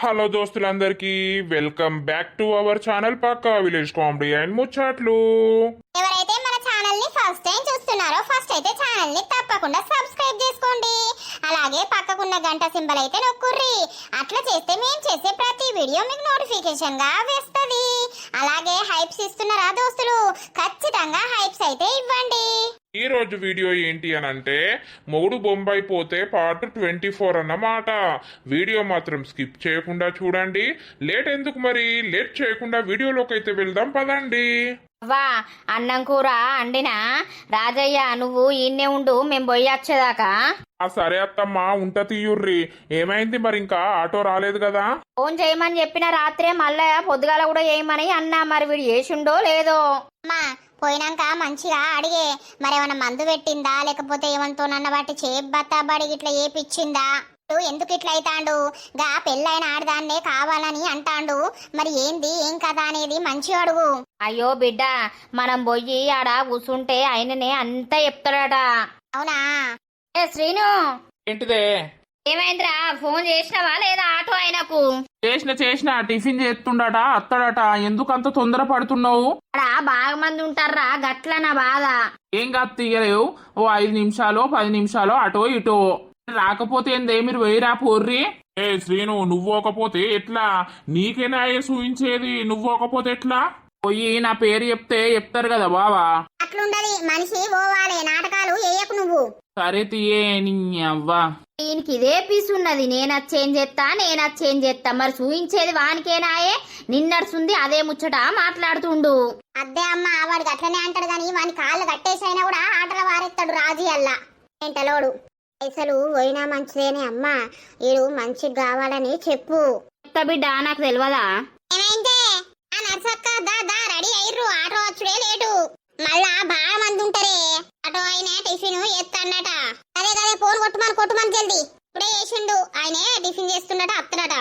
Hello దోస్తులందరికీ welcome back to our channel Pakka village comedy and ముచ్చట్లు. ఎవరైతే మన ఛానల్ ని ఫస్ట్ టైం చూస్తున్నారో ఫస్ట్ అయితే ఛానల్ ని తప్పకుండా సబ్స్క్రైబ్ చేసుకోండి. అలాగే పక్కకున్న గంట సింబల్ అయితే నొక్కుర్రి. అట్లా చేస్తే మేము చేసే ప్రతి వీడియో మీకు నోటిఫికేషన్ గా వస్తది. అలాగే హైప్స్ ఇస్తున్నారా దోస్తులు? ఖచ్చితంగా హైప్స్ అయితే ఇవ్వండి. ఈ రోజు వీడియో ఏంటి అని అంటే మొగుడు బొంబాయి పోతే పార్ట్ 24 అన్నమాట. వీడియో మాత్రం స్కిప్ చేయకుండా చూడండి. లేట్ ఎందుకు మరి, లేట్ చేయకుండా వీడియోలోకి అయితే వెళ్దాం పదండి. వా అన్నం కూర అండినా రాజయ్య, నువ్వు ఈయన్నే ఉండు, మేము పోయొచ్చేదాకా. సరే అత్తమ్మా, ఉంట తీయుర్రి. ఏమైంది మరి, ఇంకా ఆటో రాలేదు కదా? ఫోన్ చేయమని చెప్పిన రాత్రే, మళ్ళా పొద్దుగాల కూడా చేయమని అన్నా. మరి వీడు చేసిండో లేదో. అమ్మా పోయినాక మంచిగా అడిగే, మరేమన్నా మందు పెట్టిందా లేకపోతే ఏమంతోనన్న వాటి చేబ్బత్తాబడి ఇట్లా ఏపిచ్చిందా? ఎందుకు ఇట్లా అవుతాండు? గా పెళ్ళైన ఆడదాన్నే కావాలని అంటాండు. మరి ఏంది ఏం కదా అనేది మంచి అడుగు. అయ్యో బిడ్డ, మనం పోయి ఆడ కూసుంటే ఆయననే అంతా చెప్తాడట. అవునా? ఏ శ్రీను, ఏంటిదే? ఏమైందిరా? ఫోన్ చేసినావా లేదా ఆటో ఆయనకు? చేసిన టిఫిన్ చేస్తుండట, అత్తడట. ఎందుకంత తొందర పడుతున్నావు? ఆడ బాగా మంది ఉంటారా, గట్ల నా బాధ. ఏం కాదు, తీయలేవు. ఓ 5 నిమిషాలు 10 నిమిషాలు అటో ఇటో. రాకపోతే ఏందే, మీరు వేయరా పోర్రి. ఏ శ్రీను, నువ్వోకపోతే ఎట్లా? నీకేనా చూయించేది? నువ్వోకపోతే ఎట్లా? పోయి నా పేరు చెప్తారు కదా బావా. అట్లుండది, మనిషి పోవాలి. నాటకాలు వేయకు నువ్వు. సరే తీయే నీ అవ్వా. దీనికి ఇదే పీస్ ఉన్నది. నేనచ్చేం చేస్తా. మరి చూయించేది వానికేనాయే. నిన్నడుసుంది అదే ముచ్చట మాట్లాడుతుండు. అద్దే అమ్మ, వాడికి అట్లనే అంటాడు గాని వాని కాళ్ళు కట్టేసైనా కూడా ఆటలు వారెత్తాడు రాజీ అల్లా. ఏంటలోడు పైసలు పోయినా మంచిదేనే అమ్మా. ఈడు మంచిగా కావాలని చెప్పు. చెప్తా బిడ్డ, నాకు తెలియదా? ఏమైందే? ఆ నర్సక్క దా రెడీ అయ్యిర్రు. ఆటో వచ్చుడే లేటు. మళ్ళా బాగా మంది ఉంటారే. ఆటో అయినా టిఫిన్ ఎత్తన్నట. అదే ఫోన్ కొట్టుమని జల్ది. ఇప్పుడే చేసిండు. ఆయనే టిఫిన్ చేస్తుండట, అత్తడట.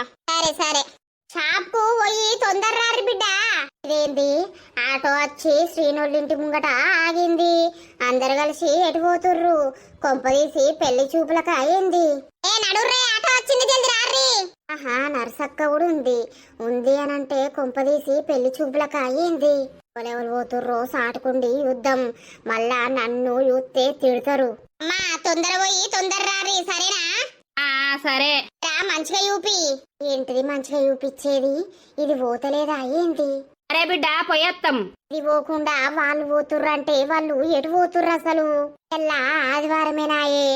సరే షాప్ కు పోయి తొందర రారి బిడ్డ. ఇదేంది, ఆటో వచ్చి శ్రీనోళ్ళింటి ముంగట ఆగింది. అందరు కలిసి ఎటు పోతుర్రు? కొంపదీసి పెళ్లి చూపులకు అయింది. ఏ నడుర్రే, ఆటో వచ్చింది, జల్ది రారి. ఆహా, నర్సక్క కూడా ఉంది అనంటే కొంపదీసి పెళ్లి చూపులకు అయ్యింది. ఎవరు పోతుర్రో సాటుకుండి యుద్ధం. మళ్ళా నన్ను యూత్తే తిడతారు. అమ్మా తొందర పోయి తొందర రారి, సరేనా? సరే మంచిగా యూపి. ఏంటిది మంచిగా యూపిచ్చేది? ఇది పోతలేదా ఏంటి? అరే బిడ్డ, పోయేత్తాం. ఇది పోకుండా వాళ్ళు పోతుర్రంటే వాళ్ళు ఎటు పోతుర్రు అసలు? ఎలా ఆదివారమేనాయే.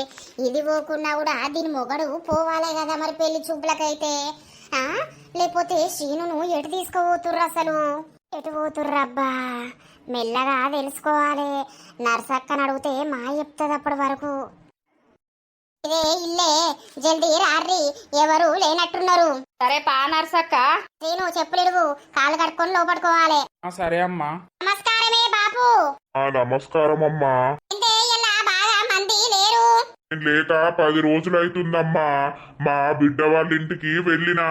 ఇది పోకుండా కూడా దీని మొగడు పోవాలే కదా మరి పెళ్లి చూపులకైతే. లేకపోతే శ్రీనును ఎటు తీసుకుపోతుర్రు అసలు? ఎటు పోతుర్రబ్బా? మెల్లగా తెలుసుకోవాలి. నర్సక్కని అడిగితే మా చెప్తుంది అప్పటి వరకు. ఇదే ఇల్లే, జల్దీ రారి. ఎవరు లేనట్టున్నారు. సరే పా నర్సక్క. శ్రీను చెప్పులిడుగు, కాళ్ళు కట్టుకొని లోపడుకోవాలి. సరే అమ్మా. నమస్కారమే బాపు. నమస్కారం అమ్మా. అంటే ఇలా బాగా మంది లేరు. లేక 10 రోజులు అవుతుందమ్మా. మా బిడ్డ వాళ్ళ ఇంటికి వెళ్ళినా.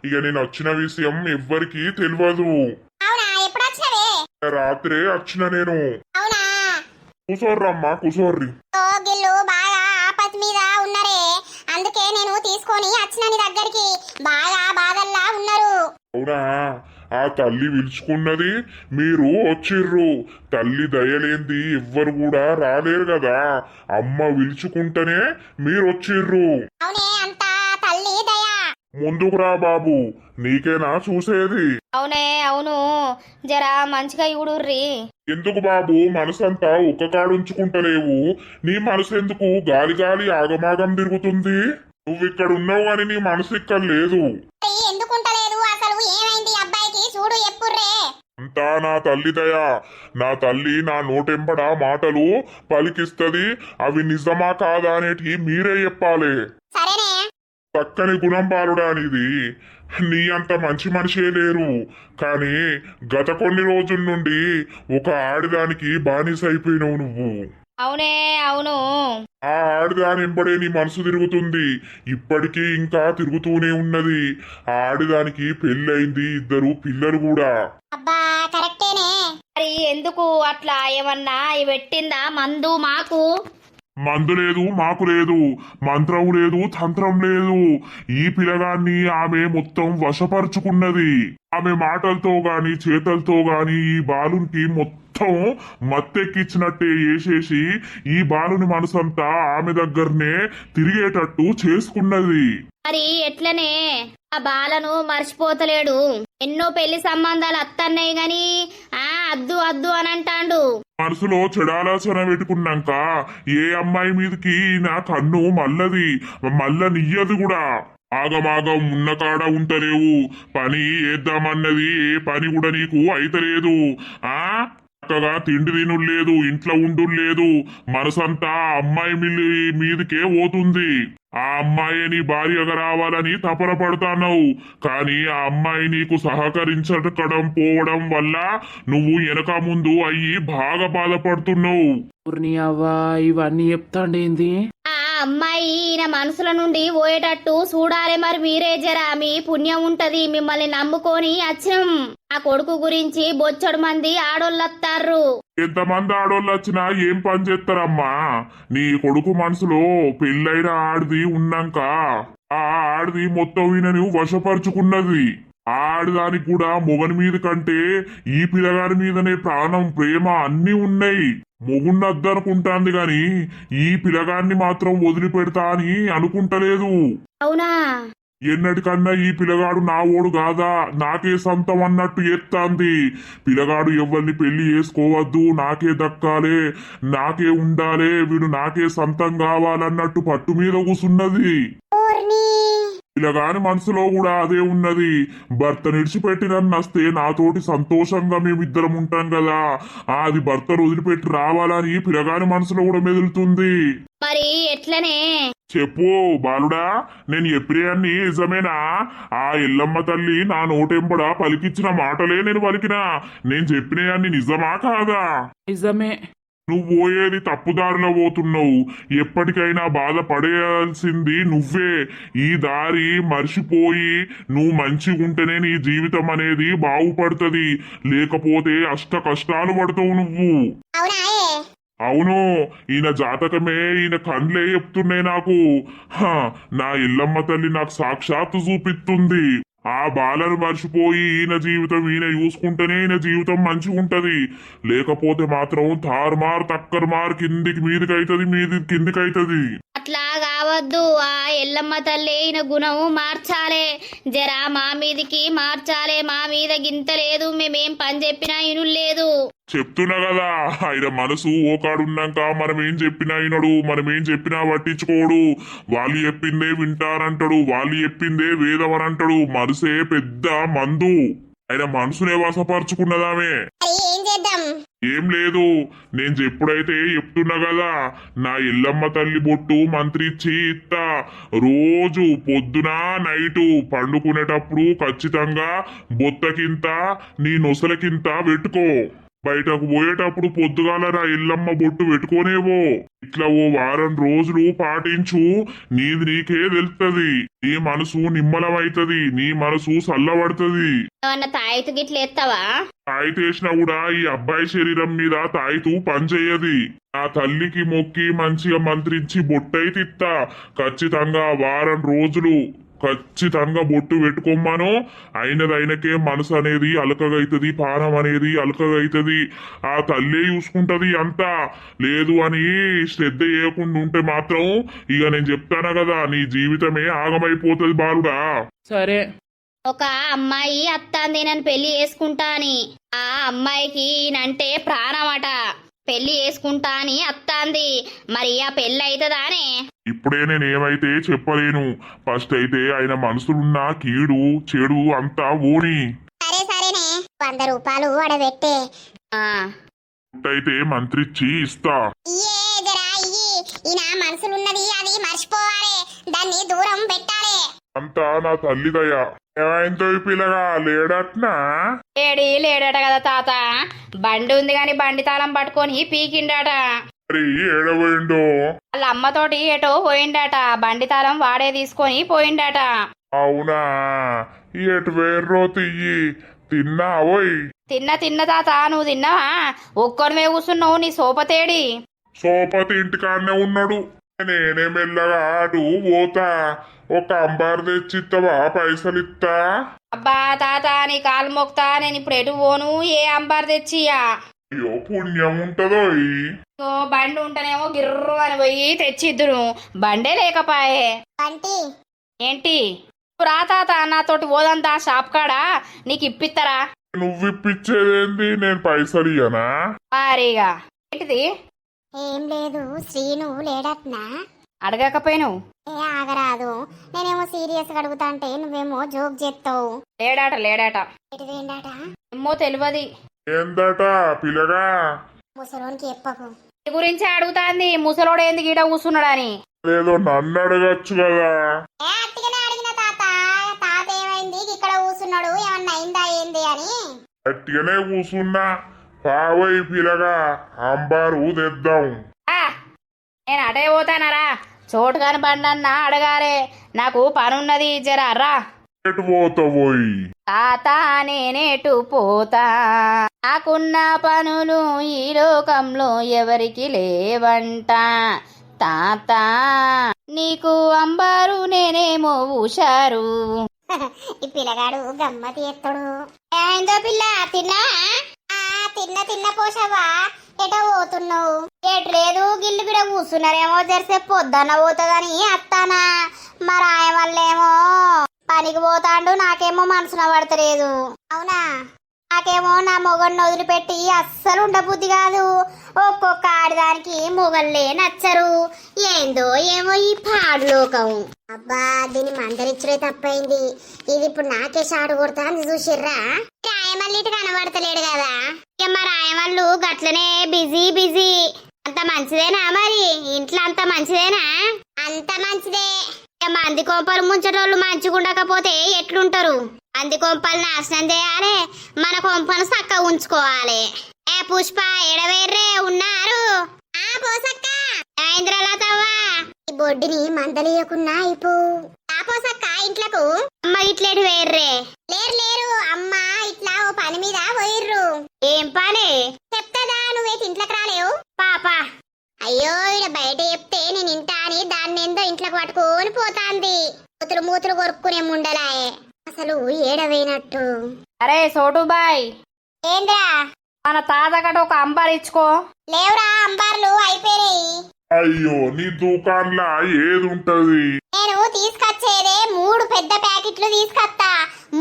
ఇక నేను వచ్చిన విషయం ఎవ్వరికి తెలియదు. అవునా? ఎప్పుడు వచ్చినవే? రాత్రే వచ్చిన నేను. అవునా? కూసోర్రమ్మా, కూసోర్రి. గిల్లు బాగా ఆపత్ మీద ఉన్నరే, అందుకే నేను తీసుకొని వచ్చిన నీ దగ్గరికి. బాగా బాధల్లా ఉన్నారు. అవునా? ఆ తల్లి పిలుచుకున్నది, మీరు వచ్చిర్రు. తల్లి దయలేంది ఎవ్వరు కూడా రాలేరు కదా. అమ్మ పిలుచుకుంటేనే మీరు వచ్చిర్రు. అవునే, అంతా తల్లి దయా. ముందుకు రా బాబు, నీకేనా చూసేది? అవును, జరా మంచిగా చూడుర్రి. ఎందుకు బాబు మనసంతా ఒక్క కాడుంచుకుంటలేవు? నీ మనసు ఎందుకు గాలి గాలి ఆగమాగం తిరుగుతుంది? నువ్విక్కడ ఉన్నావు అని నీ మనసు ఇక్కడ లేదు. ఎందుకుంటలేదు అసలు? ఏమైంది అబ్బాయికి? చూడు ఎప్పుర్రే. అంతా నా తల్లి దయా. నా తల్లి నా నోటెంపడ మాటలు పలికిస్తది. అవి నిజమా కాదా అనేటి మీరే చెప్పాలి. సరేనే. చక్కని గుణం బాలుడా నీది. నీ అంత మంచి మనిషే లేరు. కానీ గత కొన్ని రోజుల నుండి ఒక ఆడిదానికి బానిసైపోయినావు నువ్వు. అవును. ఆ ఆడిదాని వెంబడే నీ మనసు తిరుగుతుంది. ఇప్పటికీ ఇంకా తిరుగుతూనే ఉన్నది. ఆ ఆడిదానికి పెళ్ళయింది, 2 పిల్లలు కూడా. అబ్బా కరెక్టేనే. మరి ఎందుకు అట్లా? ఏమన్నా పెట్టిందా మందు మాకు? మందు లేదు మాకు లేదు, మంత్రం లేదు తంత్రం లేదు. ఈ పిల్లగాన్ని ఆమె మొత్తం వశపరుచుకున్నది. ఆమె మాటలతో గాని చేతలతో గాని ఈ బాలునికి మొత్తం మత్తెక్కిచ్చినట్టే చేసేసి ఈ బాలుని మనసంతా ఆమె దగ్గరనే తిరిగేటట్టు చేసుకున్నది. మరి ఎట్లనే ఆ బాలను మర్చిపోతలేడు. ఎన్నో పెళ్లి సంబంధాలు అత్తన్నాయి గాని అద్దు అద్దు అని అంటాండు. మనసులో చెడాలోచన పెట్టుకున్నాక ఏ అమ్మాయి మీదకి నా కన్ను మల్లది, మల్ల నియ్యదు కూడా. ఆగమాగం ఉన్న కాడ ఉంటలేవు, పని చేద్దామన్నది ఏ పని కూడా నీకు అయితలేదు. చక్కగా తిండి తినుడు లేదు, ఇంట్లో ఉండు లేదు, మనసంతా అమ్మాయి మీదకే పోతుంది. ఆ అమ్మాయి నీ భార్యగా రావాలని తపన పడతావు, కానీ ఆ అమ్మాయి నీకు సహకరించడం పోవడం వల్ల నువ్వు వెనక ముందు అయ్యి బాగా బాధపడుతున్నావు. అవ్వా ఇవన్నీ చెప్తాండేంది? ఆ అమ్మాయి ఈయన మనసుల నుండి పోయేటట్టు చూడాలి. మరి మీరే జరా, మీ పుణ్యం ఉంటది, మిమ్మల్ని నమ్ముకొని వచ్చినం. ఆ కొడుకు గురించి బొచ్చడు మంది ఆడోళ్ళత్తారు. ఎంతమంది ఆడోళ్ళు వచ్చినా ఏం పని చేస్తారమ్మా? నీ కొడుకు మనసులో పెళ్ళైన ఆడిది ఉన్నాక ఆ ఆడిది మొత్తం ఈయనను వశపరుచుకున్నది. ఆడదానికి కూడా మొగని మీద కంటే ఈ పిల్లగాడి మీదనే ప్రాణం, ప్రేమ అన్ని ఉన్నాయి. మొగున్నద్దనుకుంటాంది గాని ఈ పిల్లగాన్ని మాత్రం వదిలిపెడతా అని అనుకుంటలేదు. అవునా? ఎన్నటికన్నా ఈ పిల్లగాడు నా ఓడు కాదా, నాకే సొంతం అన్నట్టు ఎత్తాంది. పిల్లగాడు ఎవరిని పెళ్లి చేసుకోవద్దు, నాకే దక్కాలే, నాకే ఉండాలే, వీడు నాకే సొంతం కావాలన్నట్టు పట్టు మీద కూసున్నది. పిల్లగాని మనసులో కూడా అదే ఉన్నది. భర్త నిడిచిపెట్టినస్తే నాతోటి సంతోషంగా మేమిద్దరం ఉంటాం కదా, అది భర్తను వదిలిపెట్టి రావాలని పిల్లగాని మనసులో కూడా మెదులుతుంది. మరి ఎట్లనే చెప్పు బాలుడా, నేను చెప్పినవన్నీ నిజమేనా? ఆ ఎల్లమ్మ తల్లి నా నోటెంబడా పలికిచ్చిన మాటలే నేను పలికినా. నేను చెప్పినవన్నీ నిజమా కాదా? నిజమే. నువ్వు పోయేది తప్పుదారిలో పోతున్నావు. ఎప్పటికైనా బాధపడేయాల్సింది నువ్వే. ఈ దారి మర్చిపోయి నువ్వు మంచిగుంటేనే నీ జీవితం అనేది బాగుపడుతుంది, లేకపోతే అష్ట కష్టాలు పడతావు నువ్వు. అవును, ఈయన జాతకమే, ఈయన కండ్లే చెప్తున్నాయి నాకు. నా ఇల్లమ్మ తల్లి నాకు సాక్షాత్తు చూపిస్తుంది. ఆ బాలను మర్చిపోయి ఈయన జీవితం ఈయన చూసుకుంటేనే ఈయన జీవితం మంచిగా ఉంటది, లేకపోతే మాత్రం తారుమారు తక్కరుమారు కిందికి మీదికైతది, మీది కిందికైతది. అట్లా కావద్దు. ఆ ఎల్లమ్మ తల్లి ఈయన గుణం మార్చాలే, జరా మా మీదికి మార్చాలే. మా మీద గింత లేదు, మేమేం పని చెప్పినా ఇనులేదు. చెప్తున్నా కదా, ఆయన మనసు ఓకాడున్నాక మనం ఏం చెప్పినా వినడు, మనం ఏం చెప్పినా పట్టించుకోడు. వాళ్ళు చెప్పిందే వింటారంటాడు, వాళ్ళు చెప్పిందే వేదం అంటాడు. మనసే పెద్ద మందు, ఆయన మనసునే వశపరుచుకున్నదామే. ఏం లేదు, నేను ఎప్పుడైతే చెప్తున్నా కదా, నా ఇల్లమ్మ తల్లి బొట్టు మంత్రిచ్చి ఇత్తా. రోజు పొద్దున నైటు పండుకునేటప్పుడు ఖచ్చితంగా బొత్తకింత నీ నొసలకింత పెట్టుకో. బయటకు పోయేటప్పుడు పొద్దుగాల నా ఇల్లమ్మ బొట్టు పెట్టుకోనేవో. ఇట్లా ఓ వారం రోజులు పాటించు, నీది నీకే తెలుస్తుంది. నీ మనసు నిమ్మలమైతది, నీ మనసు చల్లబడుతుంది. తాయితు గిట్ల ఎత్తావా? తాయితు వేసినా కూడా ఈ అబ్బాయి శరీరం మీద తాయితు పనిచేయది. నా తల్లికి మొక్కి మంచిగా మంత్రించి బొట్టయితిత్తా. ఖచ్చితంగా వారం రోజులు ఖచ్చితంగా బొట్టు పెట్టుకోమ్మను. అయినదైనకే మనసు అనేది అలకగైతది, పానం అనేది అలకగైతది. ఆ తల్లే చూసుకుంటది అంతా. లేదు అని శ్రద్ధ చేయకుండా ఉంటే మాత్రం ఇక నేను చెప్తాను కదా, నీ జీవితమే ఆగమైపోతుంది బాలుడా. సరే. ఒక అమ్మాయి అత్తాంది నన్ను పెళ్లి చేసుకుంటా అని. ఆ అమ్మాయికి ఈయనంటే ప్రాణమట. పెళ్లి చేసుకుంటా అని అత్తాంది. మరి ఆ పెళ్లి అవుతుందానే? ఇప్పుడే నేనేమైతే చెప్పలేను. ఫస్ట్ అయితే ఆయన మనసులున్న కీడు చెడు అంతా ఓని. సరేనే 100 రూపాయలు వడబెట్టే. అయితే మంత్రిచ్చి ఇస్తా. ఈయన మనసులున్నది అది మర్చిపోవాలి, దాన్ని దూరం పెట్టాలి. అంతా నా తల్లిదయ్యా. ఏమైందో ఈ పిల్లగా లేడట్నా? లేడట కదా తాత. బండి ఉంది గాని బండి తాళం పట్టుకొని పీకిండట. మరి ఏడబోయిండో? వాళ్ళ అమ్మతోటి ఏటో పోయిండట. బండి తాళం వాడే తీసుకొని పోయిండట. అవునా? ఎటు వేర్రో తియ్యి. తిన్నావోయ్? తిన్న తాత. నువ్వు తిన్నావా? ఒక్కనివే కూసున్నావు, నీ సోపతేడి. సోపతి ఇంటికాడనే ఉన్నాడు. నేనే మెల్లగా అటు పోతా. ఒక అంబార్ తెచ్చిత్తవా? పైసలు ఇత్తా. అబ్బా తాత నీ కాలు మొక్తా, నేను ఇప్పుడు ఎటు పోను, ఏ అంబార్ తెచ్చియా? అయ్యో పుణ్యం ఉంటదో ఓ బండి ఉంటేనేమో గిర్రు అని పోయి తెచ్చిద్దును, బండే లేకపాయే. బంటి ఏంటి రా తాత, నాతోటి పోదంతా షాప్ కాడా, నీకు ఇప్పిత్తరా? నువ్వు ఇప్పించేదేంది? నేను పైసలు ఇయ్యనా? మరిగా ఏంటిది? ఏం లేదు, శ్రీను లేడట్నా? అడగకపోయిను. ఏ ఆగరాదు, నేనేమో సీరియస్ గా అడుగుతా అంటే నువ్వేమో జోక్ చేస్తావు. లేడాట లేడాట. ఎటు వేయండాట? ఏమో తెలియదు. ఏందట పిల్లగా? ముసలోనికి చెప్పకు. నీ గురించే అడుగుతాంది, ముసలోడు ఏంది గీడ కూర్చున్నాడని. లేదో నన్ను అడగచ్చు కదా. ఏ అట్టిగానే అడిగిన తాత. తాత ఏమైంది ఇక్కడ కూర్చున్నాడు, ఏమన్నా అయిందా ఏంది అని. గట్టిగానే కూసున్నా. పావై పిల్లగా అంబారు తెద్దాం. ఆ, నేను అటే పోతానరా, చోటు కాని బండన్నా అడగాలే, నాకు పనున్నది, జరా రా. ఎటు పోతావోయ్? తాత నేనేటు పోతా, నాకున్న పనులు ఈ లోకంలో ఎవరికి లేవంట. తాత నీకు అంబారు, నేనేమో ఉషారు. ఈ పిల్లగాడు గమ్మతి ఎత్తుడు. ఏమైందో పిల్ల, తిన్నా? తిన్న పోషవా? ఎటో పోతున్నావు? ఎటు లేదు, గిల్లు గిడ కూర్చున్నారేమో, జరిసేపు పొద్దున్న పోతుందని అత్తానా. మరి ఆయన వల్లేమో పనికి పోతాండు, నాకేమో మనసున పడతలేదు. అవునా? నాకేమో నా మొగడిని వదిలిపెట్టి అస్సలు ఉండబుద్ధి కాదు. ఒక్కొక్క ఆడదానికి మొగళ్ళే నచ్చరు. ఏందో ఏమో ఈ పాడు లోకం. అబ్బా దీని మందరిచ్చుడే తప్పైంది. ఇది ఇప్పుడు నాకే షాడు కొడతా అని చూసిర్రా? రాయమల్లి ఇటు కనబడతలేడు కదా. ఇక మా రాయమల్లు గట్లనే బిజీ బిజీ. అంత మంచిదేనా మరి? ఇంట్లో అంత మంచిదేనా? అంత మంచిదే. మంది కొంపలు ముంచటోళ్ళు మంచిగుండకపోతే ఎట్లుంటారు? మంది కొంపలు నాశనం చేయాలి, మన కొంపను చక్క ఉంచుకోవాలి. ఏ పుష్ప ఎడవేర్రే ఉన్నారు? ఆ పోసక్క. ఇంద్రలతవ్వా ఈ బొడ్డిని మందలియకున్నా అయిపో. ఆ పోసక్క ఇంట్లకు. అమ్మ ఇట్లేడు వేర్రే. లేరు లేరు అమ్మ, ఇట్లా ఓ పని మీద పోయిర్రు. ఏం పని చెప్తాదా? నువ్వేసి ఇంట్లోకి రాలేవు పాపా. అయ్యో ఈడ బయట చెప్తే నేను ఇంటా అని దాన్ని ఏందో ఇంట్లోకి పట్టుకొని పోతాంది. మూతులు కొరుక్కునే ముండలాయే. అసలు ఏడవైనట్టు. అరే సోటుబాయ్, ఏంద్రా? మన తాతగట ఒక అంబార్ ఇచ్చుకో. లేవురా, అంబార్లు అయిపోయినాయి. అయ్యో నీ దుకాణంలో ఏది ఉంటది? నేను తీసుకొచ్చేదే 3 పెద్ద ప్యాకెట్లు తీసుకొస్తా.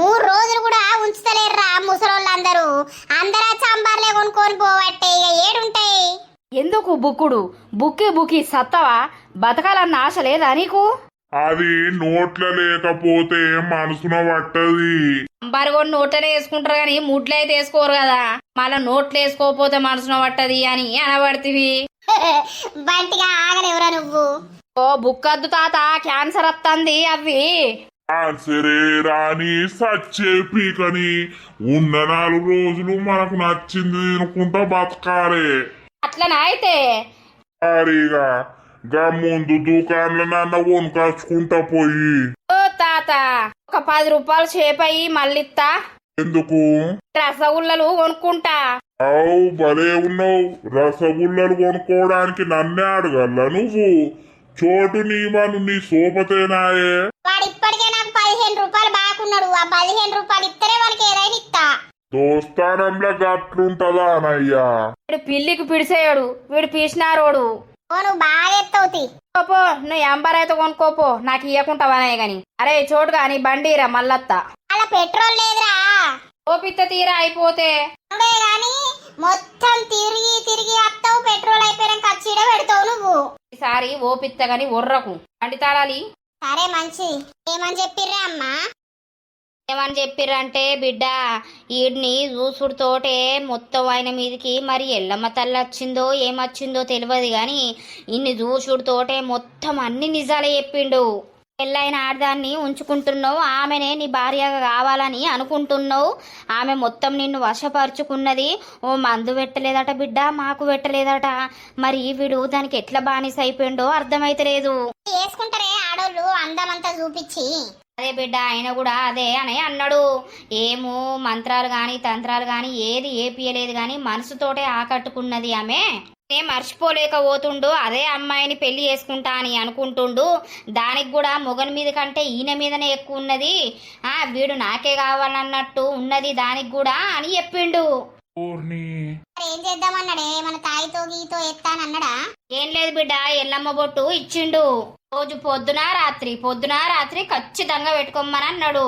3 రోజులు కూడా ఉంచుతలేర్రా ముసలోళ్ళందరూ. అందరూ అంబార్లే కొనుక్కొని పోవట్టే, ఇక ఏడుంటాయి. ఎందుకు బుక్కుడు? బుక్కి సత్తవా? బతకాలన్న ఆశ లేదా నీకు? అది నోట్ల లేకపోతే మనసున పట్టది. అంబారు కూడా నోట్లనే వేసుకుంటారు కానీ ముడ్లు అయితే వేసుకోరు కదా. మళ్ళా నోట్లు వేసుకోకపోతే మనసున పట్టది అని అనబడితివి. బంటిగా ఆగలేవురా నువ్వు. ఓ బుక్కద్దు తాత, క్యాన్సర్ వస్తుంది. అవి ఆన్సరే రాని సచ్చే పీకని ఉన్న 4 రోజులు మనకు నచ్చింది తినుకుంటా బతకాలే. అట్లనే అయితే సారీగా గా ముందు దుకాణంలో నన్న కొనుకొచ్చుకుంటా పోయి. ఓ తాత, ఒక 10 రూపాయలు చేపయి మళ్ళిత్తా. ఎందుకు? రసగుల్లలు కొనుక్కుంటా. అవు భలే ఉన్నావు. రసగుల్లలు కొనుక్కోవడానికి నన్నే అడగల్లా నువ్వు? చోటు నీమను నీ సోపతేనాయే. వాడు ఇప్పటికే నాకు 15 రూపాయలు బాగున్నాడు. ఆ 15 రూపాయలు ఇత్తరే వాళ్ళకి ఏదైనా ఇస్తా. దోస్తానంలో గట్లుంటదా అనయ్యా? వీడు పిల్లికి పిడిసేయడు, వీడు పీసినారోడు. ఓ నువ్వు బాగా ఎత్తవుతి. పో, నువ్వు అంబార్ అయితే కొనుక్కోపో, నాకు ఇయ్యకుంటావనే గాని. అరే చోటుగా నీ బండిరా మల్లత్తా. అలా పెట్రోల్ లేదురా. ఓ పిత్త తీరా అయిపోతే నువ్వే గాని మొత్తం తిరిగి తిరిగి వస్తావు. పెట్రోల్ అయిపోయాక ఖర్చీడ పెడతావు నువ్వు. ఈసారి ఓ పిత్త గాని ఒర్రకు. బండి తాళాలి. సరే మంచి. ఏమని చెప్పిర్రా అమ్మా? ఏమని చెప్పిర్రంటే, బిడ్డ ఈడ్ని చూసుడుతోటే మొత్తం ఆయన మీదికి మరి ఎల్లమ్మ తల్లి వచ్చిందో ఏమొచ్చిందో తెలియదు గాని ఇన్ని చూసుడుతోటే మొత్తం అన్ని నిజాలే చెప్పిండు. పెళ్ళైన ఆడదాన్ని ఉంచుకుంటున్నావు, ఆమెనే నీ భార్యగా కావాలని అనుకుంటున్నావు. ఆమె మొత్తం నిన్ను వశపరుచుకున్నది. ఓ మందు పెట్టలేదట బిడ్డ, మాకు పెట్టలేదట. మరి వీడు దానికి ఎట్లా బానిస అయిపోయిండో అర్థమైతలేదు. వేసుకుంటారే ఆడోళ్ళు అందమంతా చూపించి. అదే బిడ్డ ఆయన కూడా అదే అని అన్నాడు. ఏమో మంత్రాలు గాని తంత్రాలు గాని ఏది ఏపియలేదు గాని మనసుతోటే ఆకట్టుకున్నది ఆమె. నేను మర్చిపోలేకపోతుండు, అదే అమ్మాయిని పెళ్లి చేసుకుంటా అని అనుకుంటుండు. దానికి కూడా మొగని మీద కంటే ఈయన మీదనే ఎక్కువ ఉన్నది. వీడు నాకే కావాలన్నట్టు ఉన్నది దానికి కూడా అని చెప్పిండు. ఊర్ని మరి ఏం చేద్దామన్నాడే? మన తాయితో గీతో ఎత్తానన్నాడా? ఏం లేదు బిడ్డ, ఎల్లమ్మ బొట్టు ఇచ్చిండు. రోజు పొద్దున రాత్రి ఖచ్చితంగా పెట్టుకోమని అన్నాడు.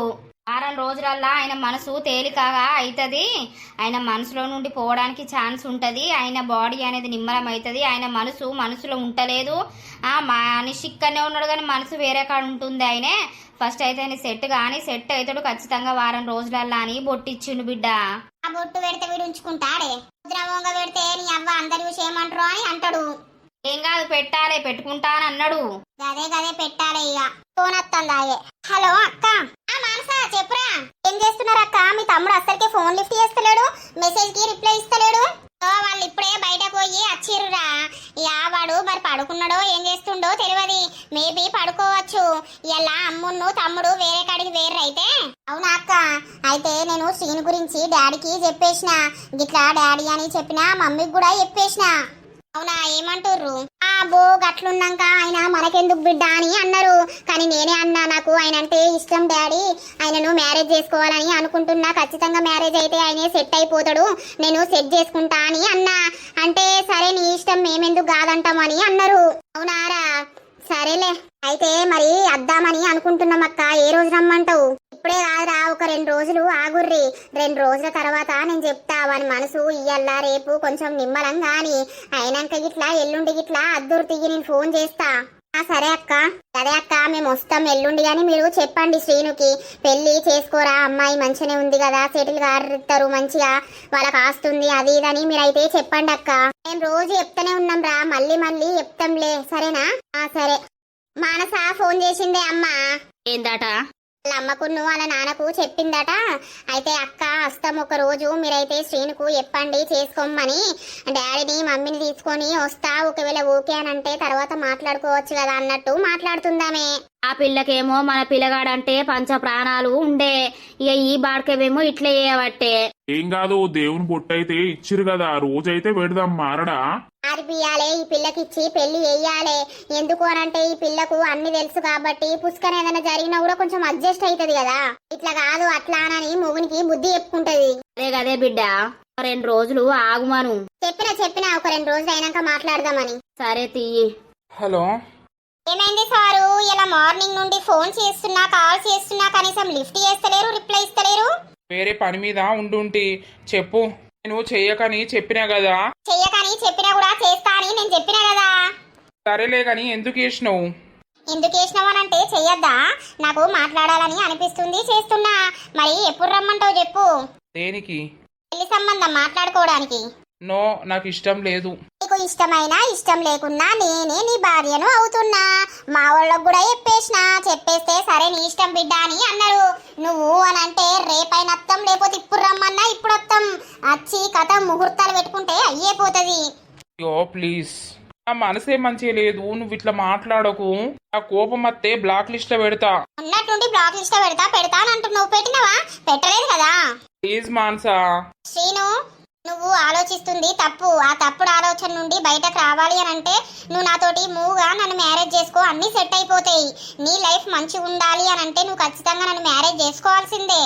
వారం రోజులల్లా ఆయన మనసు తేలికగా అవుతుంది, ఆయన మనసులో నుండి పోవడానికి ఛాన్స్ ఉంటుంది, ఆయన బాడీ అనేది నిమ్మలం అవుతుంది. ఆయన మనసులో ఉంటలేదు, మనిషి ఇక్కడనే ఉన్నాడు కానీ మనసు వేరే కాడ ఉంటుంది. ఆయనే ఫస్ట్ అయితే ఆయన సెట్ అవుతాడు ఖచ్చితంగా వారం రోజులల్లా అని బొట్టిచ్చిండు బిడ్డ. ఆ బొట్టు పెడితే వీడు ఉంచుకుంటాడే? ముద్రమోంగ పెడితే నీ అవ్వ అందరి విషయం ఏమంటారు అని అంటాడు. ఏం కాదు పెట్టాలి, పెట్టుకుంటా అని అన్నాడు. గదే పెట్టాలి. ఇక ఫోన్ వస్తుందాయే. హలో అక్క. మానస చెప్పురా, ఏం చేస్తున్నారు అక్క? మీ తమ్ముడు అసలుకే ఫోన్ లిఫ్ట్ చేస్తలేడు, మెసేజ్ కి రిప్లై ఇస్తలేడు. వాళ్ళు ఇప్పుడే బయటకు పోయి వచ్చిర్రురా. ఇక వాడు మరి పడుకున్నాడో ఏం చేస్తుండో తెలియదు, మేబీ పడుకోవచ్చు. ఇలా అమ్మును తమ్ముడు వేరే కాడికి వేర్రైతే. అవునా అక్క? అయితే నేను శ్రీను గురించి డాడీకి చెప్పేసిన, గిట్లా డాడీ అని చెప్పిన, మమ్మీకి కూడా చెప్పేసిన. అవునా, ఏమంటుర్రు? బో గట్లున్నాక ఆయన మనకెందుకు బిడ్డ అని అన్నారు. కానీ నేనే అన్నా, నాకు ఆయన అంటే ఇష్టం డాడీ, ఆయనను మ్యారేజ్ చేసుకోవాలని అనుకుంటున్నా, ఖచ్చితంగా మ్యారేజ్ అయితే ఆయనే సెట్ అయిపోతాడు, నేను సెట్ చేసుకుంటా అని అన్నా. అంటే సరే నీ ఇష్టం, మేమెందుకు కాదంటామని అన్నారు. అవునారా? సరేలే, అయితే మరి వద్దామని అనుకుంటున్నాం అక్క. ఏ రోజు రమ్మంటావు? ఇప్పుడే కాదురా, ఒక 2 రోజులు ఆగుర్రి. 2 రోజుల తర్వాత నేను చెప్తా. వాని మనసు ఇయ్యాల రేపు కొంచెం నిమ్మలంగా అని అయినాక గిట్లా ఎల్లుండి గిట్లా అద్దురు తిరిగి నేను ఫోన్ చేస్తా. సరే అక్క. సరే అక్క, మేము వస్తాం ఎల్లుండి. కానీ మీరు చెప్పండి శ్రీనుకి, పెళ్లి చేసుకోరా, అమ్మాయి మంచిగానే ఉంది కదా, సెటిల్ గారిస్తారు మంచిగా, వాళ్ళకి ఆస్తుంది అది ఇదని మీరైతే చెప్పండి అక్క. మేము రోజు చెప్తానే ఉన్నాం రా, మళ్ళీ చెప్తాంలే, సరేనా? సరే. మానస ఫోన్ చేసిందే అమ్మ. ఏందట? వాళ్ళ అమ్మకు వాళ్ళ నాన్నకు చెప్పిందట. అయితే అక్క వస్తాం ఒక రోజు, మీరైతే శ్రీనుకు చెప్పండి చేసుకోమని, డాడీని మమ్మీని తీసుకొని వస్తా, ఒకవేళ ఓకే అని అంటే తర్వాత మాట్లాడుకోవచ్చు కదా అన్నట్టు మాట్లాడుతుందామే. ఆ పిల్లకేమో మన పిల్లగాడంటే పంచ ప్రాణాలు ఉండే, ఇక ఈ బాడకేమో ఇట్లా చేయబట్టే. ఏం కాదు, దేవుని బొట్టయితే ఇచ్చిరు కదా, రోజైతే పెడదాం మారడా. ఆరిపియాలే, ఈ పిల్లకిచ్చి పెళ్లి చెయ్యాలే. ఎందుకు అనంటే ఈ పిల్లకు అన్ని తెలుసు కాబట్టి, పుష్కరం ఏదైనా జరిగినా కూడా కొంచెం అడ్జస్ట్ అవుతుంది కదా. ఇట్లా కాదు అట్లా అని మొగునికి బుద్ధి చెప్పుకుంటది. అదే బిడ్డ, 2 రోజులు ఆగుమను. చెప్పినా ఒక 2 రోజులు అయినాక మాట్లాడదామని. సరే తీయి. హలో, ఏమైంది సారు? ఇలా మార్నింగ్ నుండి ఫోన్ చేస్తున్నా, కాల్ చేస్తున్నా, కనీసం లిఫ్ట్ చేస్తలేరు, రిప్లై ఇస్తలేరు. వేరే పని మీద ఉండుంటి. చెప్పు. నేను చెయ్యకని చెప్పినా కదా. చెయ్యకని చెప్పినా కూడా చేస్తా అని నేను చెప్పినా కదా. సరేలే కానీ ఎందుకు చేసినావు? ఎందుకు చేసినావనంటే చెయ్యొద్దా? నాకు మాట్లాడాలని అనిపిస్తుంది, చేస్తున్నా. మరి ఎప్పుడు రమ్మంటావు చెప్పు? దేనికి? పెళ్లి సంబంధం మాట్లాడుకోవడానికి. నో, నాకు ఇష్టం లేదు. నీకు ఇష్టమైనా ఇష్టం లేకున్నా నేనే నీ భార్యను అవుతున్నా. మా వాళ్ళకు కూడా చెప్పేస్తే సరే నీ ఇష్టం బిడ్డ అని అన్నారు. నువ్వు అనంటే రేపైనత్తం, లేకపోతే ఇప్పుడు రమ్మన్నా ఇప్పుడు వస్తాం. వచ్చి కథ ముహూర్తాలు పెట్టుకుంటే అయ్యేపోతుంది. అయ్యో ప్లీజ్, నా మనసే మంచిగా లేదు, నువ్వు ఇట్లా మాట్లాడకు. నా కోపం వస్తే బ్లాక్ లిస్ట్ లో పెడతా. ఉన్నట్టుండి బ్లాక్ లిస్ట్ లో పెడతా అని అంటున్నావు. పెట్టినవా? పెట్టలేదు కదా. ప్లీజ్ మాన్సా. శ్రీను, నువ్వు ఆలోచిస్తుంది తప్పు. ఆ తప్పుడు ఆలోచన నుండి బయటకు రావాలి అని అంటే నువ్వు నాతోటి మూవ్గా నన్ను మ్యారేజ్ చేసుకో, అన్ని సెట్ అయిపోతాయి. నీ లైఫ్ మంచిగా ఉండాలి అని అంటే నువ్వు ఖచ్చితంగా నన్ను మ్యారేజ్ చేసుకోవాల్సిందే.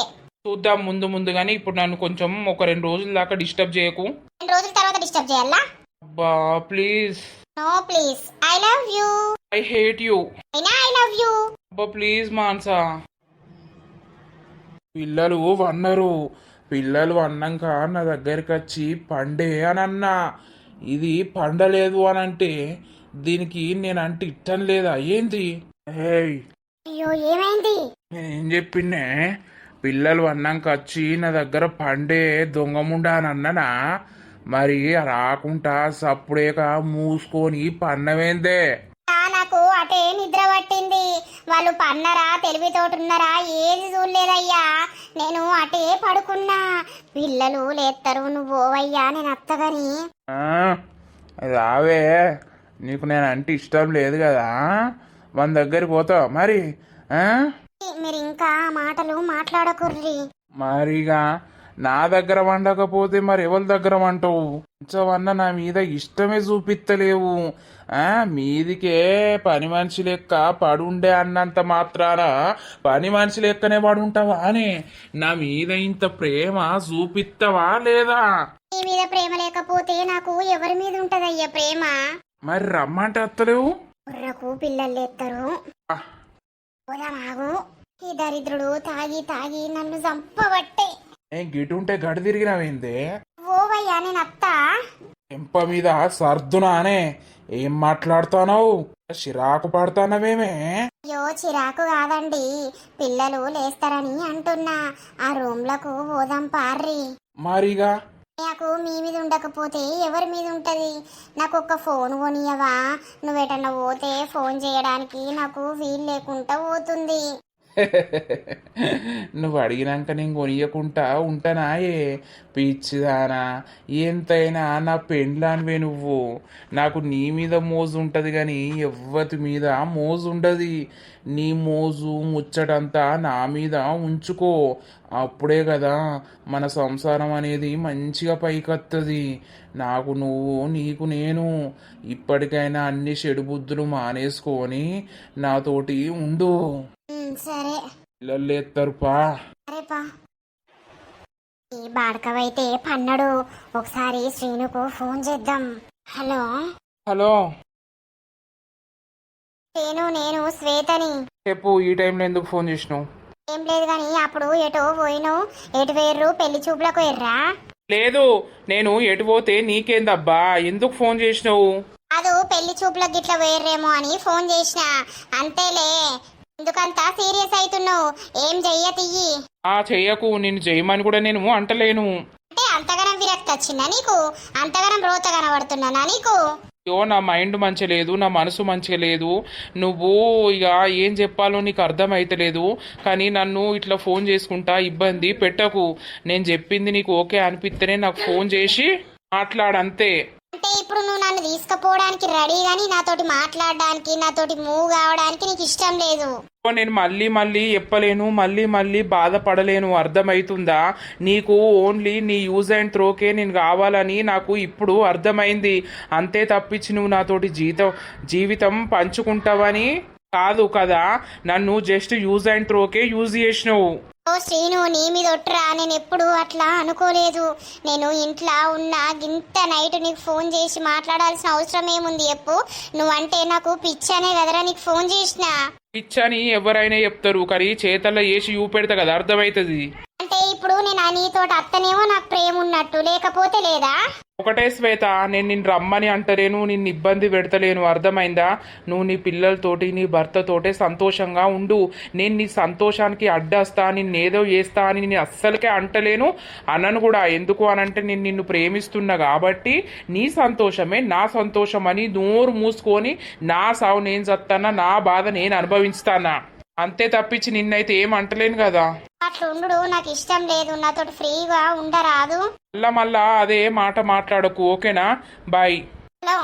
చూద్దాం ముందు కానీ ఇప్పుడు నన్ను కొంచెం ఒక 2 రోజుల దాకా డిస్టర్బ్ చేయకు. 2 రోజుల తర్వాత డిస్టర్బ్ చేయాలా? అబ్బా please. No please. I love you. I hate you. అయినా ఐ లవ్ యూ. అబ్బా ప్లీజ్ మాన్సా. పిల్లలు అన్నారు, పిల్లలు అన్నాక నా దగ్గరికి వచ్చి పండే అని అన్నా. ఇది పండలేదు అని అంటే దీనికి నేనంటే ఇష్టం లేదా ఏంది? హేయ్, అయ్యో ఏమైంది? నేనేం చెప్పినే? పిల్లలు అన్నాక వచ్చి నా దగ్గర పండే దొంగముండా అని అన్ననా? మరి రాకుండా సప్పుడేక మూసుకొని పన్నవేందే? నాకు అటే నిద్ర పట్టింది. వాళ్ళు పన్నరా, తెలివితోటున్నారా, ఏది చూడలేదయ్యా. నేను అటే పడుకున్నా. పిల్లలు లేస్తారు, నువ్వు ఓవయ్యా, నేను అత్తగని. రావే, నీకు నేను అంటే ఇష్టం లేదు కదా, మన దగ్గరికి పోతావా మరి? మీరు ఇంకా ఆ మాటలు మాట్లాడకుర్రి. మరిగా నా దగ్గర వండకపోతే మరి ఎవరి దగ్గర వంటవు? కొంచెమన్నా నా మీద ఇష్టమే చూపిత్తలేవు. మీదికే పని మనిషి లెక్క పడుండే అన్నంత మాత్రాన పని మనిషి లెక్కనే పడుంటావా అని నా మీద ఇంత ప్రేమ చూపిత్తవా లేదా? నీ మీద ప్రేమ లేకపోతే నాకు ఎవరి మీద ఉంటదయ్యా ప్రేమ? మరి రమ్మంటే వస్తలేవు. బుర్రకు పిల్లలు ఎత్తరు. పోదామాగు. ఈ దరిద్రుడు తాగి తాగి నన్ను చంపబట్టే. గిటుంటే గడి తిరిగినవేందే? ఓవయ్యా నేను అత్తా. ఎంప మీద సర్దునానే ఏం మాట్లాడుతావు? చిరాకు పడతానవేమే? అయ్యో చిరాకు కాదండి, పిల్లలు లేస్తారని అంటున్నా. ఆ రూమ్లకు పోదాం పార్రి. మరిగా నాకు మీ మీద ఉండకపోతే ఎవరి మీద ఉంటది? నాకు ఒక ఫోన్ కొనియవా? నువ్వేటన్నా పోతే ఫోన్ చేయడానికి నాకు వీలు లేకుండా పోతుంది. నువ్వు అడిగినాక నేను కొనియకుంటా ఉంటానాయే పిచ్చిదానా? ఎంతైనా నా పెండ్లానివే నువ్వు. నాకు నీ మీద మోజు ఉంటుంది కానీ ఎవ్వరి మీద మోజు ఉండదు. నీ మోజు ముచ్చటంతా నా మీద ఉంచుకో. అప్పుడే కదా మన సంసారం అనేది మంచిగా పైకొత్తది. నాకు నువ్వు, నీకు నేను. ఇప్పటికైనా అన్ని చెడు బుద్ధులు మానేసుకొని నాతోటి ఉండు. సరే పిల్లలు ఎత్తరుపా. సరేపా. ఈ బాడకవైతే పన్నడు. ఒకసారి శ్రీనుకు ఫోన్ చేద్దాం. హలో హలో శ్రీను, నేను శ్వేతని. చెప్పు, ఈ టైంలో ఎందుకు ఫోన్ చేసినావు? ఏం లేదు గాని అప్పుడు ఎటో పోయిను. ఎటు వేర్రు? పెళ్లి చూపులకు ఎర్రా? లేదు, నేను ఎటు పోతే నీకేందబ్బా? ఎందుకు ఫోన్ చేసినావు? అదు పెళ్లి చూపులకు గిట్ల వేర్రేమో అని ఫోన్ చేసిన అంతేలే. ఎందుకంతా సీరియస్ అవుతున్నావు? ఏం చెయ్యతియ్యి. చెయ్యకు, నిన్ను చేయమని కూడా నేను అంటలేను. అంటే అంతగానం విరక్తి వచ్చిందా నీకు? అంతగానం రోత కనబడుతున్నానా నీకు? అయ్యో, నా మైండ్ మంచిగా లేదు, నా మనసు మంచిగా లేదు. నువ్వు ఇక ఏం చెప్పాలో నీకు అర్థమైతలేదు. కానీ నన్ను ఇట్లా ఫోన్ చేసుకుంటా ఇబ్బంది పెట్టకు. నేను చెప్పింది నీకు ఓకే అనిపిస్తేనే నాకు ఫోన్ చేసి మాట్లాడంతే. అంటే ఇప్పుడు నువ్వు నన్ను తీసుకుపోవడానికి రెడీ గాని నాతోటి మాట్లాడడానికి, నాతోటి మూవ్ కావడానికి నీకు ఇష్టం లేదు. నేను మళ్ళీ మళ్ళీ చెప్పలేను, మళ్ళీ మళ్ళీ బాధపడలేను. అర్థమవుతుందా నీకు? ఓన్లీ నీ యూజ్ అండ్ త్రోకే నేను కావాలని నాకు ఇప్పుడు అర్థమైంది. అంతే తప్పించి నువ్వు నాతోటి జీవితం పంచుకుంటావని కాదు కదా. నన్ను జస్ట్ యూజ్ అండ్ త్రోకే యూజ్ చేసినావు. ఓ శ్రీను, నీ మీద ఒట్టురా. నేను ఎప్పుడు అట్లా అనుకోలేదు. నేను ఇంట్లో ఉన్నా గింత నైట్ నీకు ఫోన్ చేసి మాట్లాడాల్సిన అవసరం ఏముంది చెప్పు? నువ్వంటే నాకు పిచ్చనే కదరా నీకు ఫోన్ చేసిన. పిచ్చని ఎవరైనా చెప్తారు, కానీ చేతల్లో వేసి చూపెడతా కదా అర్థమవుతుంది. అంటే ఇప్పుడు నేను నీతోటి అత్తనేమో నాకు ప్రేమ ఉన్నట్టు, లేకపోతే లేదా? ఒకటే శ్వేత, నేను నిన్ను రమ్మని అంటలేను, నిన్ను ఇబ్బంది పెడతలేను. అర్థమైందా? నువ్వు నీ పిల్లలతోటి, నీ భర్తతోటే సంతోషంగా ఉండు. నేను నీ సంతోషానికి అడ్డేస్తా, నిన్నేదో చేస్తా అని నేను అస్సలకే అంటలేను, అనను కూడా. ఎందుకు అనంటే నేను నిన్ను ప్రేమిస్తున్నా కాబట్టి నీ సంతోషమే నా సంతోషం అని నోరు మూసుకొని నా సావు నేను చస్తానా, నా బాధ నేను అనుభవిస్తానా. అంతే తప్పించి నిన్నైతే ఏం అంటలేను కదా. అట్లా ఉండు నాకు ఇష్టం లేదు. నాతోటి ఫ్రీగా ఉండరాదు. మళ్ళా అదే మాట మాట్లాడకు, ఓకేనా? బాయ్. హలో,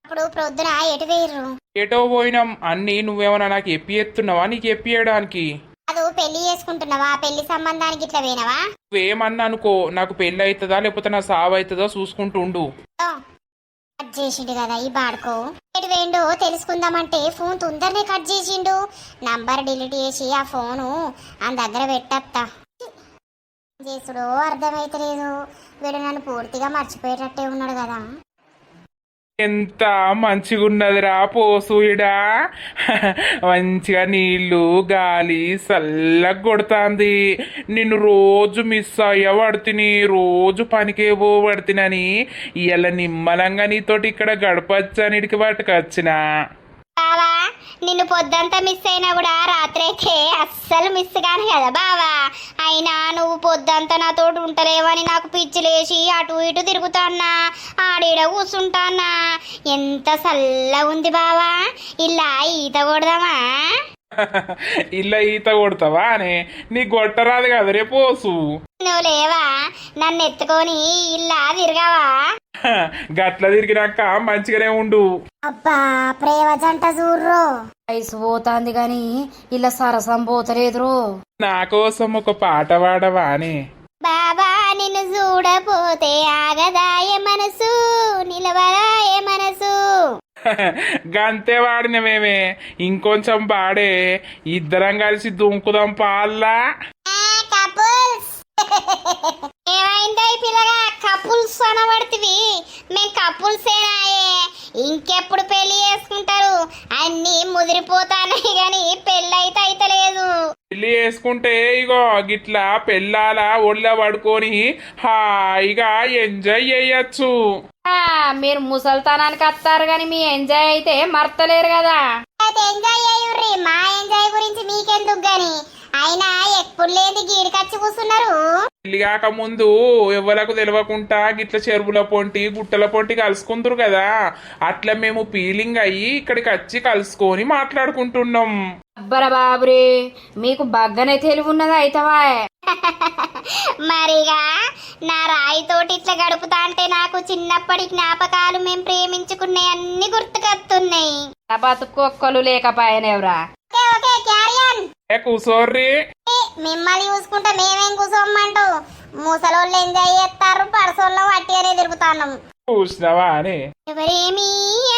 అప్పుడు ప్రొద్దున ఎటు వేయరు? ఎటో పోయినాం. అన్ని నువ్వేమన్నా నాకు ఎత్తున్నావా? నీకు ఎప్పియడానికి అది పెళ్లి చేసుకుంటున్నావా? పెళ్లి సంబంధానికి ఇట్లా వేనవా? నువ్వేమన్నా అనుకో, నాకు పెళ్లి అవుతుందా లేకపోతే నా సావు అవుతుందా చూసుకుంటూ ఉండు. కట్ చేసిండు కదా ఈ బాడుకో. ఎటు వేండో తెలుసుకుందామంటే ఫోన్ తొందరనే కట్ చేసిండు. నంబర్ డిలీట్ చేసి ఆ ఫోను ఆ దగ్గర పెట్టత్తా. చేసుడో అర్థమైతలేదు. వీడు నన్ను పూర్తిగా మర్చిపోయేటట్టే ఉన్నాడు కదా. ఎంత మంచిగా ఉన్నదిరా పోసూయడా. మంచిగా నీళ్లు గాలి చల్లగా కొడుతుంది. నిన్ను రోజు మిస్ అయ్యబడుతుని, రోజు పనికే పోబడుతునని ఇవాళ నిమ్మలంగా నీతోటి ఇక్కడ గడపచ్చనిడికి పట్టుకొచ్చిన. బావా, నిన్ను పొద్దంతా మిస్ అయినా కూడా రాత్రి అయితే అస్సలు మిస్ కాను కదా బావా. అయినా నువ్వు పొద్దంతా నాతోటి ఉంటలేవని నాకు పిచ్చిలేసి అటు ఇటు తిరుగుతాన్నా, ఆడీడ కూర్చుంటానా. ఎంత చల్లగా ఉంది బావా. ఇలా ఈత కొడదామా? ఇలా ఈత కొడతావా అని నీ గొట్టరాదు కదా రే పోసు. నువ్వు లేవా? నన్ను ఎత్తుకొని ఇలా తిరగావా? గట్ల తిరిగినాక మంచిగానే ఉండు. అబ్బా ప్రేమ జంట చూర్రో. వయసు పోతాంది గాని ఇలా సరసం పోతలేదురో. నా కోసం ఒక పాట పాడవా అని. బాబా నిన్ను చూడపోతే ఆగదాయ మనసు, నిలవరాయ మనసు. గంతే వాడినమేమే, ఇంకొంచెం పాడే, ఇద్దరం కలిసి దుంకుదాం పాల్లా. కపుల్స్ ఏమైందో ఈ పిల్లగా కపుల్స్ అనబడుతుంది. మేము కపుల్సేనాయే, ఇంకెప్పుడు పెళ్లి చేసుకుంటారు? అన్ని ముదిరిపోతానాయి గాని పెళ్ళైతే అయితలేదు. పెళ్లి చేసుకుంటే ఇగో గిట్లా పెళ్ళాల ఒళ్ళ పడుకొని హాయిగా ఎంజాయ్ చేయొచ్చు. మీరు ముసల్తనానికి వస్తారు గాని మీ ఎంజాయ్ అయితే మర్తలేరు కదా. అయితే ఎంజాయ్ చేయుర్రి, మా ఎంజాయ్ గురించి మీకెందుకు గాని. అయినా ఎప్పుడు లేని గీడికచ్చి కూర్చున్నారు. పెళ్లి కాక ముందు ఎవరకు తెలియకుండా గిట్ల చెరువుల పొంటి గుట్టల పొంటి కలుసుకుంటారు కదా, అట్లా మేము ఫీలింగ్ అయ్యి ఇక్కడికి వచ్చి కలుసుకొని మాట్లాడుకుంటున్నాం. అబ్బర బాబురే, మీకు బగ్గనే తెలివి ఉన్నది అయితవా. మరిగా నా రాయితోటి ఇట్లా గడుపుతా అంటే నాకు చిన్నప్పటి జ్ఞాపకాలు, మేము ప్రేమించుకునే అన్ని గుర్తుకొస్తున్నాయి. బతుకొక్కలు లేకపాయనేవరా. Okay okay carry on. కూసోర్రి. మిమ్మల్ని చూసుకుంటా మేమేం కూసోమ్మంటూ, ముసలోళ్ళు ఎంజాయ్ చేస్తారు, పరసోళ్ళం అట్టిగానే తిరుగుతాం. చూసినావా అని. ఎవరేమీ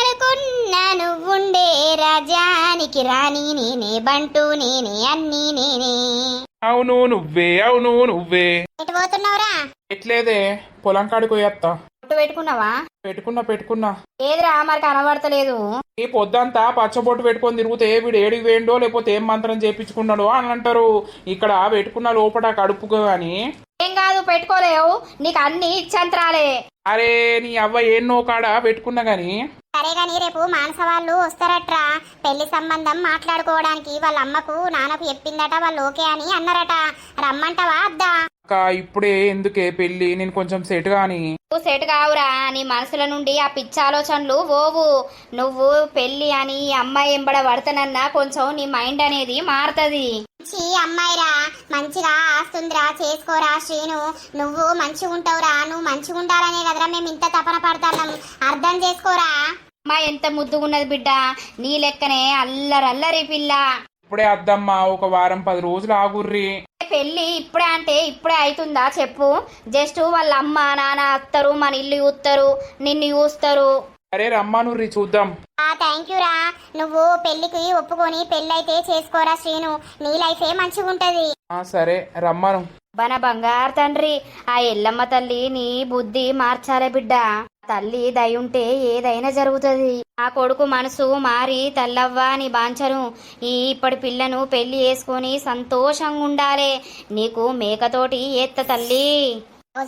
అనుకున్నా నువ్వుండే రాజానికి రాణి నేనే, బంటూ నేనే, అన్నీ నేనే. అవును నువ్వే, అవును నువ్వే. ఎటు పోతున్నావురా? ఎట్లేదే, పొలం కాడికి పోయేస్తా. బొట్టు పెట్టుకున్నావా? పెట్టుకున్నా. ఏదిరా మరి కనబడతలేదు. ఈ పొద్దంతా పచ్చబొట్టు పెట్టుకొని తిరిగితే వీడు ఏడికి వేయండో లేకపోతే ఏం మంత్రం చేపించుకున్నాడో అని అంటారు. ఇక్కడ పెట్టుకున్న లోపల కడుపుకు గాని. ఏం కాదు, పెట్టుకోలేవు, నీకు అన్ని ఇచ్చంతరాలే. అరే నీ అవ్వ ఏన్నో కాడ పెట్టుకున్నా గాని. సరే గాని రేపు మానస వాళ్ళు వస్తారట్రా పెళ్లి సంబంధం మాట్లాడుకోవడానికి. వాళ్ళ అమ్మకు నాన్నకు చెప్పిందట, వాళ్ళు ఓకే అని అన్నారట. రమ్మంటావా అద్దా? అక్క ఇప్పుడే ఎందుకే పెళ్లి, నేను కొంచెం సెట్ గాని. నువ్వు సెట్ కావురా, నీ మనసుల నుండి ఆ పిచ్చి ఆలోచనలు పోవు. నువ్వు పెళ్లి అని అమ్మాయి ఎంబడ పడతానన్నా కొంచెం నీ మైండ్ అనేది మారుతుంది. మంచి అమ్మాయిరా, మంచిగా ఆస్తుందిరా, చేసుకోరా శ్రీను. నువ్వు మంచిగా ఉంటావురా, నువ్వు మంచిగా ఉండాలనే కదరా మేము ఇంత తపన పడతాం, అర్థం చేసుకోరా. మా ఎంత ముద్దుగున్నది బిడ్డ, నీ లెక్కనే అల్లరల్లరి పిల్ల. ఇప్పుడే అద్దమ్మా, ఒక వారం 10 రోజులు ఆగుర్రి. పెళ్లి ఇప్పుడే అంటే ఇప్పుడే అవుతుందా చెప్పు? జస్ట్ వాళ్ళ అమ్మ నాన్న వస్తారు, మన ఇల్లు చూస్తారు, నిన్ను చూస్తారు. అరే రమ్మానుర్రి చూద్దాం. థ్యాంక్ యూ రా, నువ్వు పెళ్లికి ఒప్పుకొని పెళ్ళైతే చేసుకోరా శ్రీను, నీ లైఫే మంచిగా ఉంటది. సరే రమ్మను. బన బంగారు తండ్రి, ఆ ఎల్లమ్మ తల్లి నీ బుద్ధి మార్చాలే బిడ్డ. తల్లి దయుంటే ఏదైనా జరుగుతుంది. ఆ కొడుకు మనసు మారి తల్లవ్వా నీ బాంచను ఇప్పటి పిల్లను పెళ్లి చేసుకొని సంతోషంగా ఉండాలే. నీకు మేకతోటి ఏత్త తల్లి.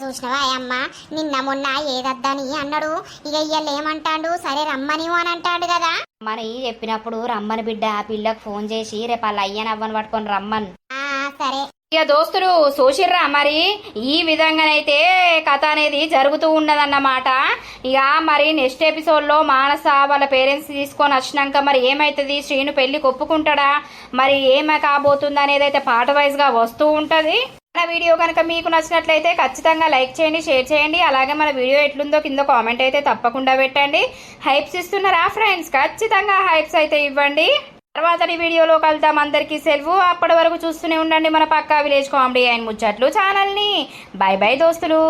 చూసినవా అమ్మ, నిన్న మొన్న ఏదద్దని అన్నాడు, ఇక ఇయ్యాల ఏమంటాడు? సరే రమ్మని అని అంటాడు కదా. మరి చెప్పినప్పుడు రమ్మని బిడ్డ, ఆ పిల్లకు ఫోన్ చేసి రేపు వాళ్ళ అయ్యనవ్వని పట్టుకొని రమ్మను. సరే ఇక దోస్తులు చూసిర్రా, మరి ఈ విధంగానైతే కథ అనేది జరుగుతూ ఉన్నదన్నమాట. ఇక మరి నెక్స్ట్ ఎపిసోడ్లో మానస వాళ్ళ పేరెంట్స్ తీసుకొని వచ్చినాక మరి ఏమవుతుంది, శ్రీను పెళ్లికి ఒప్పుకుంటాడా, మరి ఏమే కాబోతుంది అనేది అయితే పార్ట్ వైజ్గా వస్తూ ఉంటుంది. మన వీడియో కనుక మీకు నచ్చినట్లయితే ఖచ్చితంగా లైక్ చేయండి, షేర్ చేయండి. అలాగే మన వీడియో ఎట్లుందో కింద కామెంట్ అయితే తప్పకుండా పెట్టండి. హైప్స్ ఇస్తున్నారా ఫ్రెండ్స్? ఖచ్చితంగా హైప్స్ అయితే ఇవ్వండి. తర్వాతటి వీడియోలో కలుద్దాం. అందరికీ సెలవు. అప్పటి వరకు చూస్తూనే ఉండండి మన పక్కా విలేజ్ కామెడీ అండ్ ముచ్చట్లు ఛానల్ని. బై బై దోస్తులు.